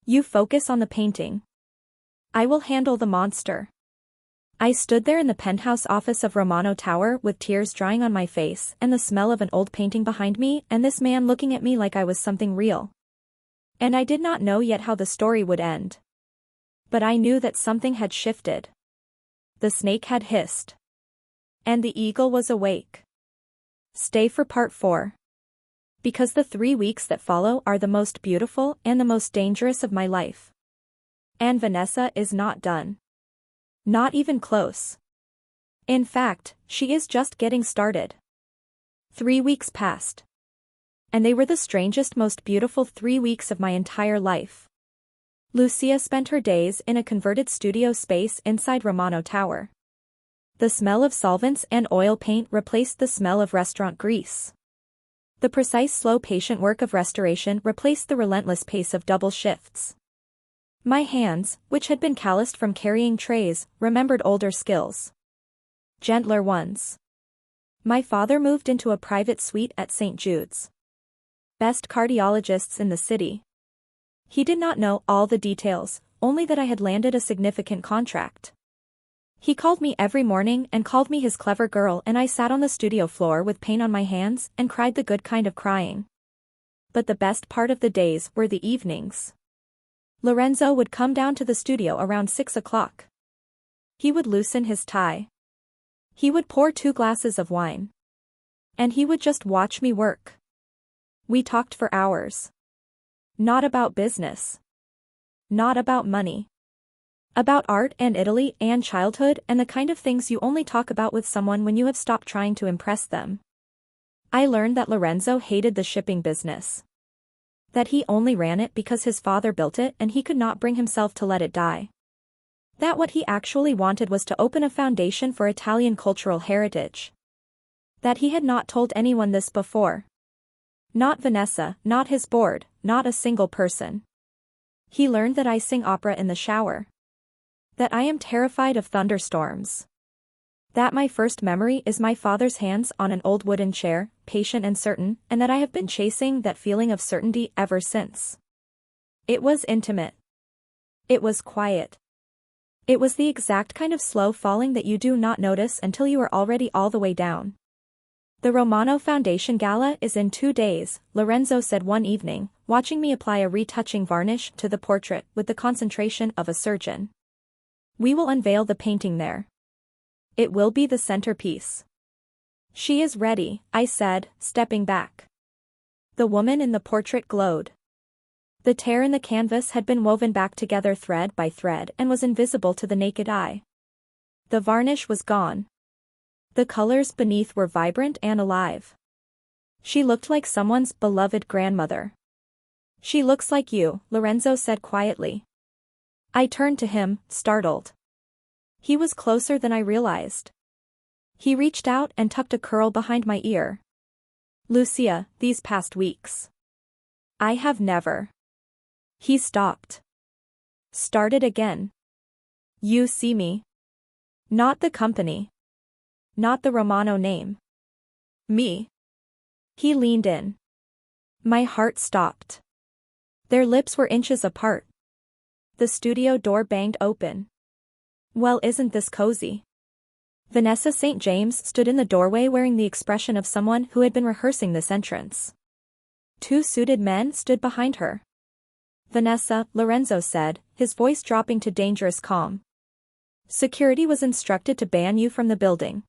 You focus on the painting. I will handle the monster. I stood there in the penthouse office of Romano Tower with tears drying on my face and the smell of an old painting behind me and this man looking at me like I was something real. And I did not know yet how the story would end. But I knew that something had shifted. The snake had hissed. And the eagle was awake. Stay for part 4. Because the 3 weeks that follow are the most beautiful and the most dangerous of my life. And Vanessa is not done. Not even close. In fact, she is just getting started. 3 weeks passed. And they were the strangest, most beautiful 3 weeks of my entire life. Lucia spent her days in a converted studio space inside Romano Tower. The smell of solvents and oil paint replaced the smell of restaurant grease. The precise, slow, patient work of restoration replaced the relentless pace of double shifts. My hands, which had been calloused from carrying trays, remembered older skills. Gentler ones. My father moved into a private suite at St. Jude's. Best cardiologists in the city. He did not know all the details, only that I had landed a significant contract. He called me every morning and called me his clever girl, and I sat on the studio floor with paint on my hands and cried the good kind of crying. But the best part of the days were the evenings. Lorenzo would come down to the studio around 6 o'clock. He would loosen his tie. He would pour 2 glasses of wine. And he would just watch me work. We talked for hours. Not about business. Not about money. About art and Italy and childhood and the kind of things you only talk about with someone when you have stopped trying to impress them. I learned that Lorenzo hated the shipping business. That he only ran it because his father built it and he could not bring himself to let it die. That what he actually wanted was to open a foundation for Italian cultural heritage. That he had not told anyone this before. Not Vanessa, not his board, not a single person. He learned that I sing opera in the shower. That I am terrified of thunderstorms. That my first memory is my father's hands on an old wooden chair, patient and certain, and that I have been chasing that feeling of certainty ever since. It was intimate. It was quiet. It was the exact kind of slow falling that you do not notice until you are already all the way down. The Romano Foundation Gala is in 2 days, Lorenzo said one evening, watching me apply a retouching varnish to the portrait with the concentration of a surgeon. We will unveil the painting there. It will be the centerpiece. She is ready, I said, stepping back. The woman in the portrait glowed. The tear in the canvas had been woven back together thread by thread and was invisible to the naked eye. The varnish was gone. The colors beneath were vibrant and alive. She looked like someone's beloved grandmother. She looks like you, Lorenzo said quietly. I turned to him, startled. He was closer than I realized. He reached out and tucked a curl behind my ear. Lucia, these past weeks. I have never. He stopped. Started again. You see me. Not the company. Not the Romano name. Me. He leaned in. My heart stopped. Their lips were inches apart. The studio door banged open. Well, isn't this cozy? Vanessa St. James stood in the doorway wearing the expression of someone who had been rehearsing this entrance. 2 suited men stood behind her. Vanessa, Lorenzo said, his voice dropping to dangerous calm. Security was instructed to ban you from the building.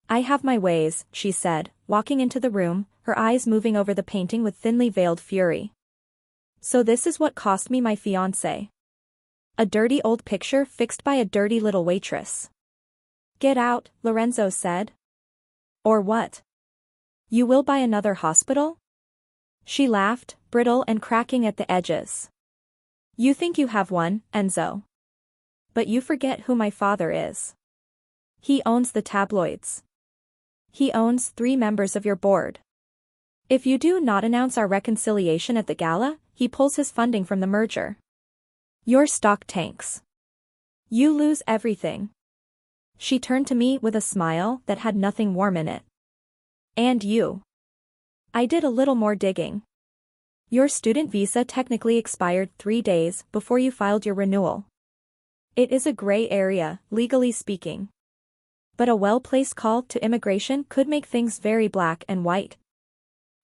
I have my ways, she said, walking into the room, her eyes moving over the painting with thinly veiled fury. So this is what cost me my fiancé. A dirty old picture fixed by a dirty little waitress. Get out, Lorenzo said. Or what? You will buy another hospital? She laughed, brittle and cracking at the edges. You think you have one, Enzo. But you forget who my father is. He owns the tabloids. He owns 3 members of your board. If you do not announce our reconciliation at the gala, he pulls his funding from the merger. Your stock tanks. You lose everything. She turned to me with a smile that had nothing warm in it. And you. I did a little more digging. Your student visa technically expired 3 days before you filed your renewal. It is a gray area, legally speaking. But a well-placed call to immigration could make things very black and white.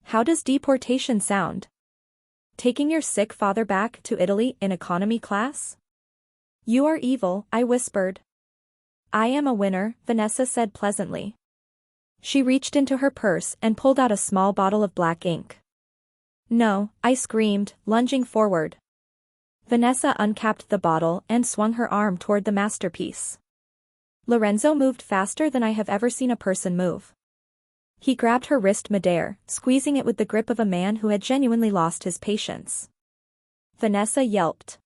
How does deportation sound? Taking your sick father back to Italy in economy class? You are evil, I whispered. I am a winner, Vanessa said pleasantly. She reached into her purse and pulled out a small bottle of black ink. No, I screamed, lunging forward. Vanessa uncapped the bottle and swung her arm toward the masterpiece. Lorenzo moved faster than I have ever seen a person move. He grabbed her wrist midair, squeezing it with the grip of a man who had genuinely lost his patience. Vanessa yelped.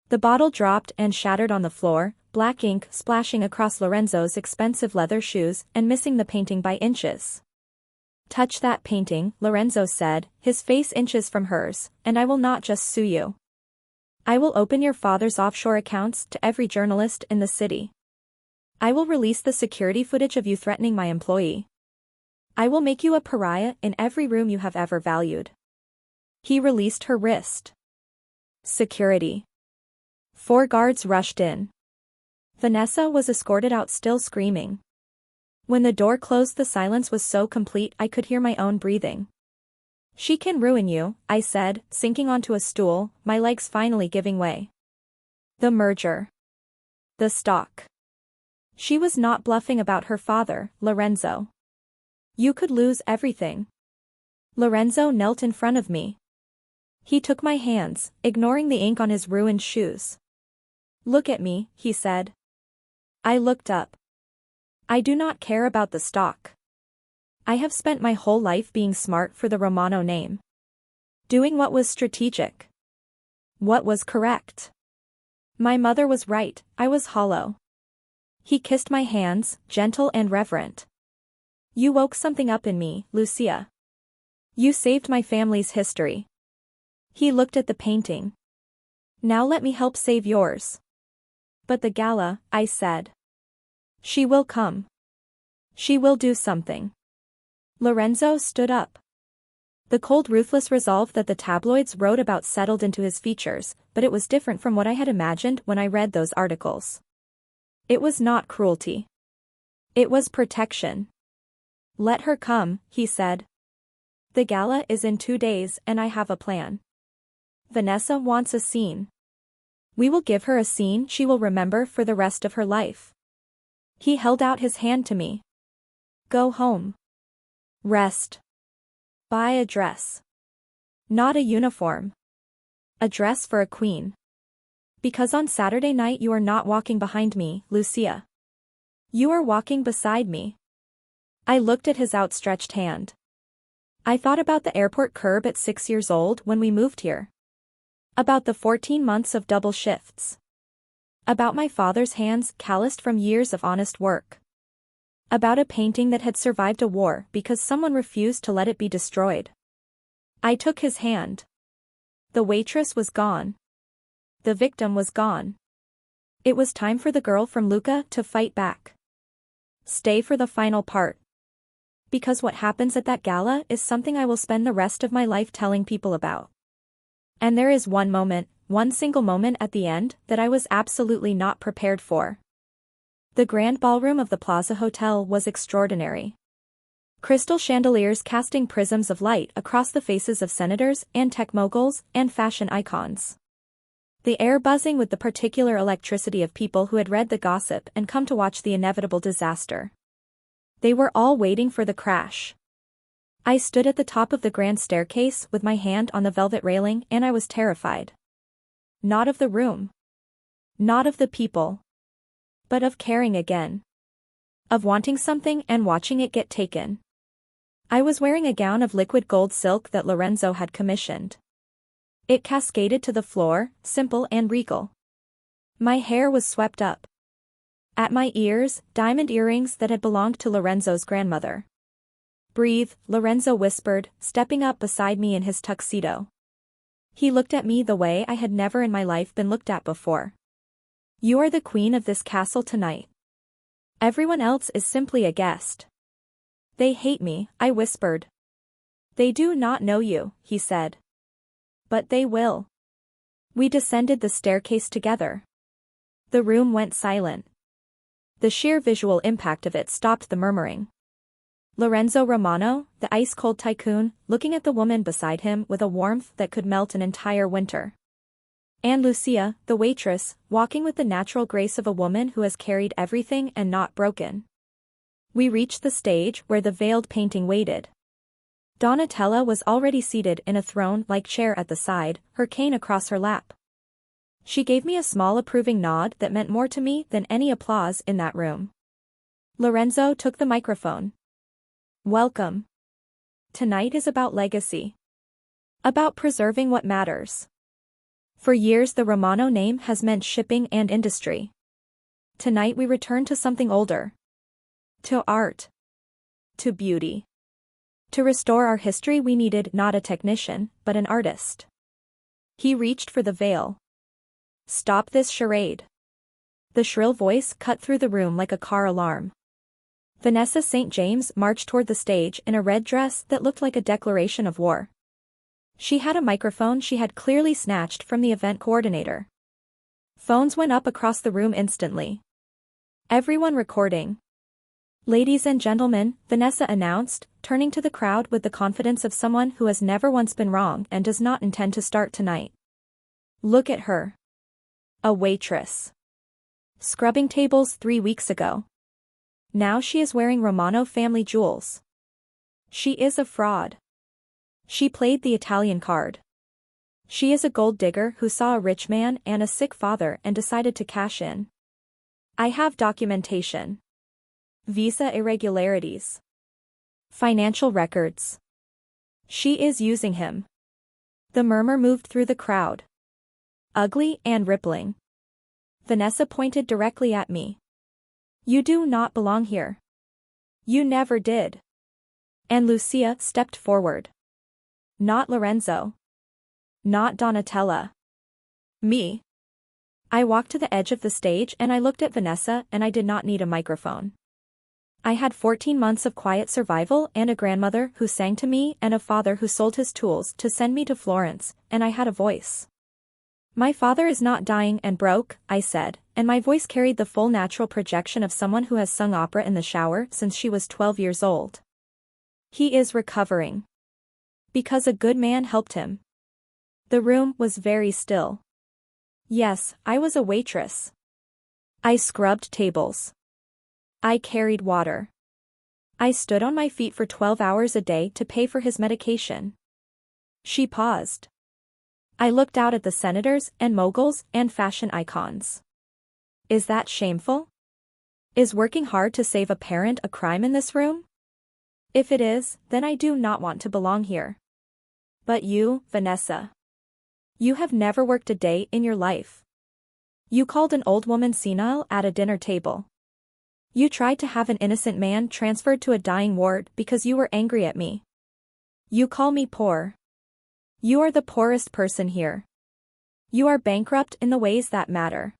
The bottle dropped and shattered on the floor, black ink splashing across Lorenzo's expensive leather shoes and missing the painting by inches. "Touch that painting," Lorenzo said, his face inches from hers, "and I will not just sue you. I will open your father's offshore accounts to every journalist in the city. I will release the security footage of you threatening my employee. I will make you a pariah in every room you have ever valued." He released her wrist. Security. 4 guards rushed in. Vanessa was escorted out, still screaming. When the door closed, the silence was so complete I could hear my own breathing. "She can ruin you," I said, sinking onto a stool, my legs finally giving way. The merger. The stock. She was not bluffing about her father, Lorenzo. "You could lose everything." Lorenzo knelt in front of me. He took my hands, ignoring the ink on his ruined shoes. "Look at me," he said. I looked up. "I do not care about the stock. I have spent my whole life being smart for the Romano name. Doing what was strategic. What was correct. My mother was right, I was hollow." He kissed my hands, gentle and reverent. "You woke something up in me, Lucia. You saved my family's history." He looked at the painting. "Now let me help save yours." "But the gala," I said. "She will come. She will do something." Lorenzo stood up. The cold, ruthless resolve that the tabloids wrote about settled into his features, but it was different from what I had imagined when I read those articles. It was not cruelty. It was protection. "Let her come," he said. "The gala is in 2 days and I have a plan. Vanessa wants a scene. We will give her a scene she will remember for the rest of her life." He held out his hand to me. "Go home. Rest. Buy a dress. Not a uniform. A dress for a queen. Because on Saturday night you are not walking behind me, Lucia. You are walking beside me." I looked at his outstretched hand. I thought about the airport curb at 6 years old when we moved here. About the 14 months of double shifts. About my father's hands calloused from years of honest work. About a painting that had survived a war because someone refused to let it be destroyed. I took his hand. The waitress was gone. The victim was gone. It was time for the girl from Luca to fight back. Stay for the final part. Because what happens at that gala is something I will spend the rest of my life telling people about. And there is one moment, one single moment at the end that I was absolutely not prepared for. The grand ballroom of the Plaza Hotel was extraordinary. Crystal chandeliers casting prisms of light across the faces of senators and tech moguls and fashion icons. The air buzzing with the particular electricity of people who had read the gossip and come to watch the inevitable disaster. They were all waiting for the crash. I stood at the top of the grand staircase with my hand on the velvet railing and I was terrified. Not of the room. Not of the people. But of caring again. Of wanting something and watching it get taken. I was wearing a gown of liquid gold silk that Lorenzo had commissioned. It cascaded to the floor, simple and regal. My hair was swept up. At my ears, diamond earrings that had belonged to Lorenzo's grandmother. "Breathe," Lorenzo whispered, stepping up beside me in his tuxedo. He looked at me the way I had never in my life been looked at before. "You are the queen of this castle tonight. Everyone else is simply a guest." "They hate me," I whispered. "They do not know you," he said. "But they will." We descended the staircase together. The room went silent. The sheer visual impact of it stopped the murmuring. Lorenzo Romano, the ice-cold tycoon, looking at the woman beside him with a warmth that could melt an entire winter. And Lucia, the waitress, walking with the natural grace of a woman who has carried everything and not broken. We reached the stage where the veiled painting waited. Donatella was already seated in a throne-like chair at the side, her cane across her lap. She gave me a small approving nod that meant more to me than any applause in that room. Lorenzo took the microphone. Welcome. Tonight is about legacy. About preserving what matters. For years the Romano name has meant shipping and industry. Tonight we return to something older. To art. To beauty. To restore our history we needed not a technician, but an artist. He reached for the veil. Stop this charade. The shrill voice cut through the room like a car alarm. Vanessa St. James marched toward the stage in a red dress that looked like a declaration of war. She had a microphone she had clearly snatched from the event coordinator. Phones went up across the room instantly. Everyone recording. Ladies and gentlemen, Vanessa announced, turning to the crowd with the confidence of someone who has never once been wrong and does not intend to start tonight. Look at her. A waitress. Scrubbing tables 3 weeks ago. Now she is wearing Romano family jewels. She is a fraud. She played the Italian card. She is a gold digger who saw a rich man and a sick father and decided to cash in. I have documentation. Visa irregularities. Financial records. She is using him. The murmur moved through the crowd. Ugly and rippling. Vanessa pointed directly at me. You do not belong here. You never did. And Lucia stepped forward. Not Lorenzo. Not Donatella. Me. I walked to the edge of the stage and I looked at Vanessa and I did not need a microphone. I had 14 months of quiet survival and a grandmother who sang to me and a father who sold his tools to send me to Florence, and I had a voice. My father is not dying and broke, I said, and my voice carried the full natural projection of someone who has sung opera in the shower since she was 12 years old. He is recovering. Because a good man helped him. The room was very still. Yes, I was a waitress. I scrubbed tables. I carried water. I stood on my feet for 12 hours a day to pay for his medication. She paused. I looked out at the senators and moguls and fashion icons. Is that shameful? Is working hard to save a parent a crime in this room? If it is, then I do not want to belong here. But you, Vanessa. You have never worked a day in your life. You called an old woman senile at a dinner table. You tried to have an innocent man transferred to a dying ward because you were angry at me. You call me poor. You are the poorest person here. You are bankrupt in the ways that matter.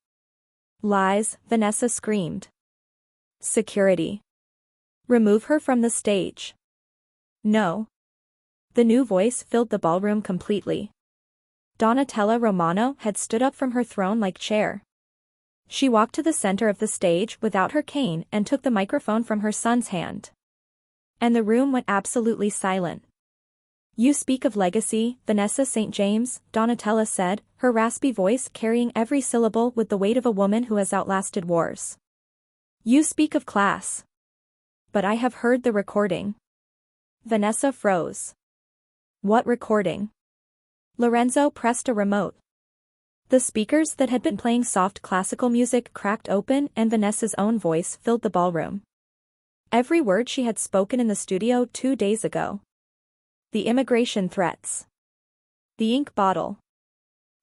Lies, Vanessa screamed. Security. Remove her from the stage. No. The new voice filled the ballroom completely. Donatella Romano had stood up from her throne-like chair. She walked to the center of the stage without her cane and took the microphone from her son's hand. And the room went absolutely silent. You speak of legacy, Vanessa St. James, Donatella said, her raspy voice carrying every syllable with the weight of a woman who has outlasted wars. You speak of class. But I have heard the recording. Vanessa froze. What recording? Lorenzo pressed a remote. The speakers that had been playing soft classical music cracked open and Vanessa's own voice filled the ballroom. Every word she had spoken in the studio 2 days ago. The immigration threats. The ink bottle.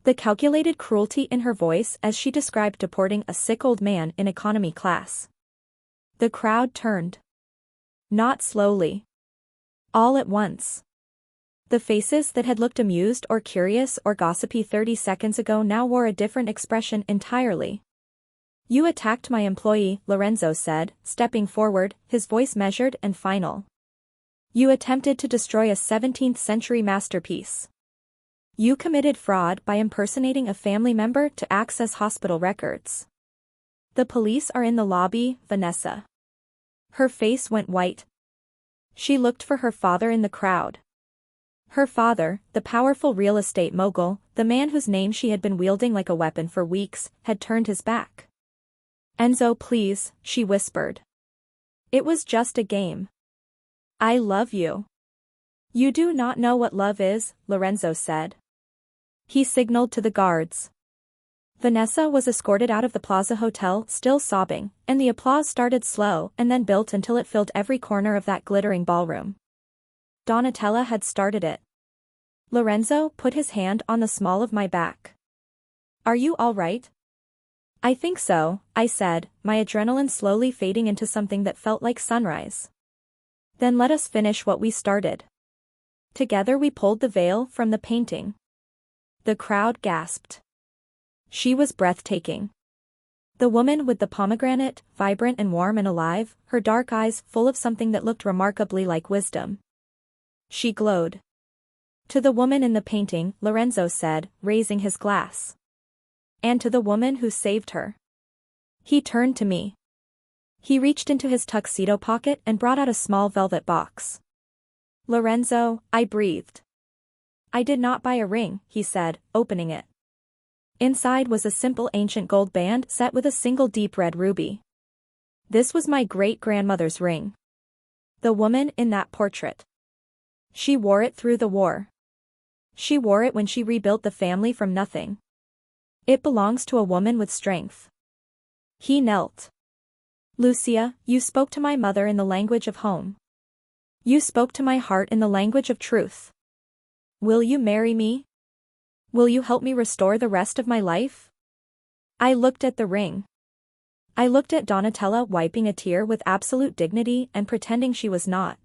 The calculated cruelty in her voice as she described deporting a sick old man in economy class. The crowd turned. Not slowly. All at once. The faces that had looked amused or curious or gossipy 30 seconds ago now wore a different expression entirely. You attacked my employee, Lorenzo said, stepping forward, his voice measured and final. You attempted to destroy a 17th-century masterpiece. You committed fraud by impersonating a family member to access hospital records. The police are in the lobby, Vanessa. Her face went white. She looked for her father in the crowd. Her father, the powerful real estate mogul, the man whose name she had been wielding like a weapon for weeks, had turned his back. Enzo, please, she whispered. It was just a game. I love you. You do not know what love is, Lorenzo said. He signaled to the guards. Vanessa was escorted out of the Plaza Hotel still sobbing, and the applause started slow and then built until it filled every corner of that glittering ballroom. Donatella had started it. Lorenzo put his hand on the small of my back. "Are you all right?" "I think so," I said, my adrenaline slowly fading into something that felt like sunrise. "Then let us finish what we started." Together we pulled the veil from the painting. The crowd gasped. She was breathtaking. The woman with the pomegranate, vibrant and warm and alive, her dark eyes full of something that looked remarkably like wisdom. She glowed. "To the woman in the painting," Lorenzo said, raising his glass. "And to the woman who saved her." He turned to me. He reached into his tuxedo pocket and brought out a small velvet box. "Lorenzo," I breathed. "I did not buy a ring," he said, opening it. Inside was a simple ancient gold band set with a single deep red ruby. This was my great-grandmother's ring. The woman in that portrait. She wore it through the war. She wore it when she rebuilt the family from nothing. It belongs to a woman with strength. He knelt. "Lucia, you spoke to my mother in the language of home. You spoke to my heart in the language of truth. Will you marry me? Will you help me restore the rest of my life?" I looked at the ring. I looked at Donatella wiping a tear with absolute dignity and pretending she was not.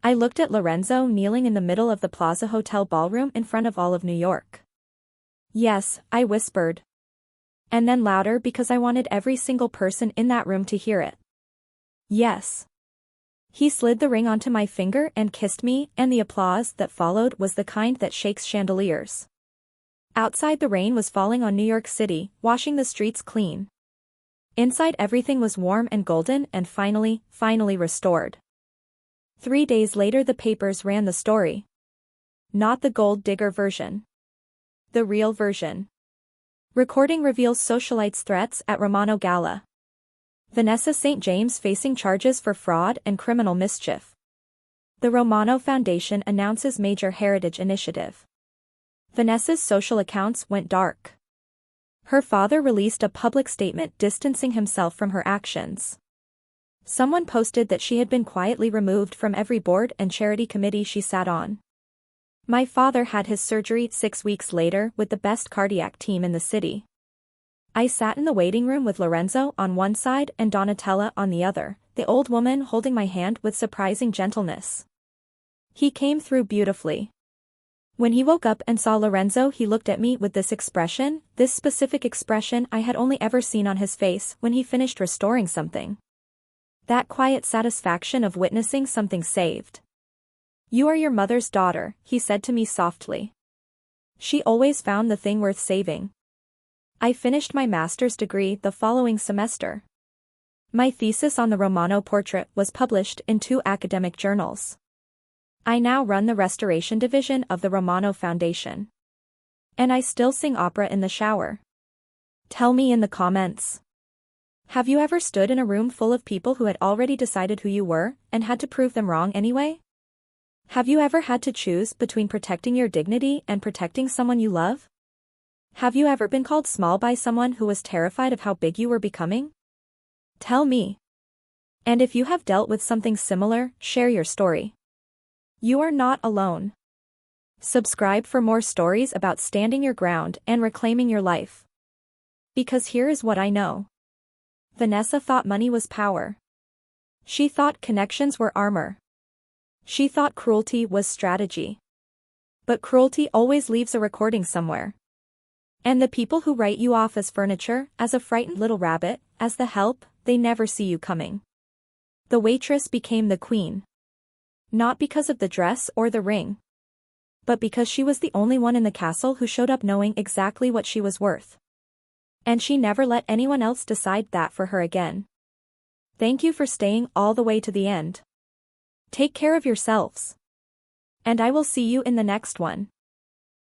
I looked at Lorenzo kneeling in the middle of the Plaza Hotel ballroom in front of all of New York. "Yes," I whispered. And then louder because I wanted every single person in that room to hear it. "Yes." He slid the ring onto my finger and kissed me, and the applause that followed was the kind that shakes chandeliers. Outside the rain was falling on New York City, washing the streets clean. Inside everything was warm and golden and finally restored. 3 days later the papers ran the story. Not the gold digger version. The real version. Recording reveals socialites' threats at Romano Gala. Vanessa St James facing charges for fraud and criminal mischief. The Romano Foundation announces major heritage initiative. Vanessa's social accounts went dark. Her father released a public statement distancing himself from her actions. Someone posted that she had been quietly removed from every board and charity committee she sat on. My father had his surgery 6 weeks later with the best cardiac team in the city. I sat in the waiting room with Lorenzo on one side and Donatella on the other, the old woman holding my hand with surprising gentleness. He came through beautifully. When he woke up and saw Lorenzo, he looked at me with this expression, this specific expression I had only ever seen on his face when he finished restoring something. That quiet satisfaction of witnessing something saved. "You are your mother's daughter," he said to me softly. "She always found the thing worth saving." I finished my master's degree the following semester. My thesis on the Romano portrait was published in 2 academic journals. I now run the restoration division of the Romano Foundation. And I still sing opera in the shower. Tell me in the comments. Have you ever stood in a room full of people who had already decided who you were, and had to prove them wrong anyway? Have you ever had to choose between protecting your dignity and protecting someone you love? Have you ever been called small by someone who was terrified of how big you were becoming? Tell me. And if you have dealt with something similar, share your story. You are not alone. Subscribe for more stories about standing your ground and reclaiming your life. Because here is what I know. Vanessa thought money was power. She thought connections were armor. She thought cruelty was strategy. But cruelty always leaves a recording somewhere. And the people who write you off as furniture, as a frightened little rabbit, as the help, they never see you coming. The waitress became the queen. Not because of the dress or the ring. But because she was the only one in the castle who showed up knowing exactly what she was worth. And she never let anyone else decide that for her again. Thank you for staying all the way to the end. Take care of yourselves. And I will see you in the next one.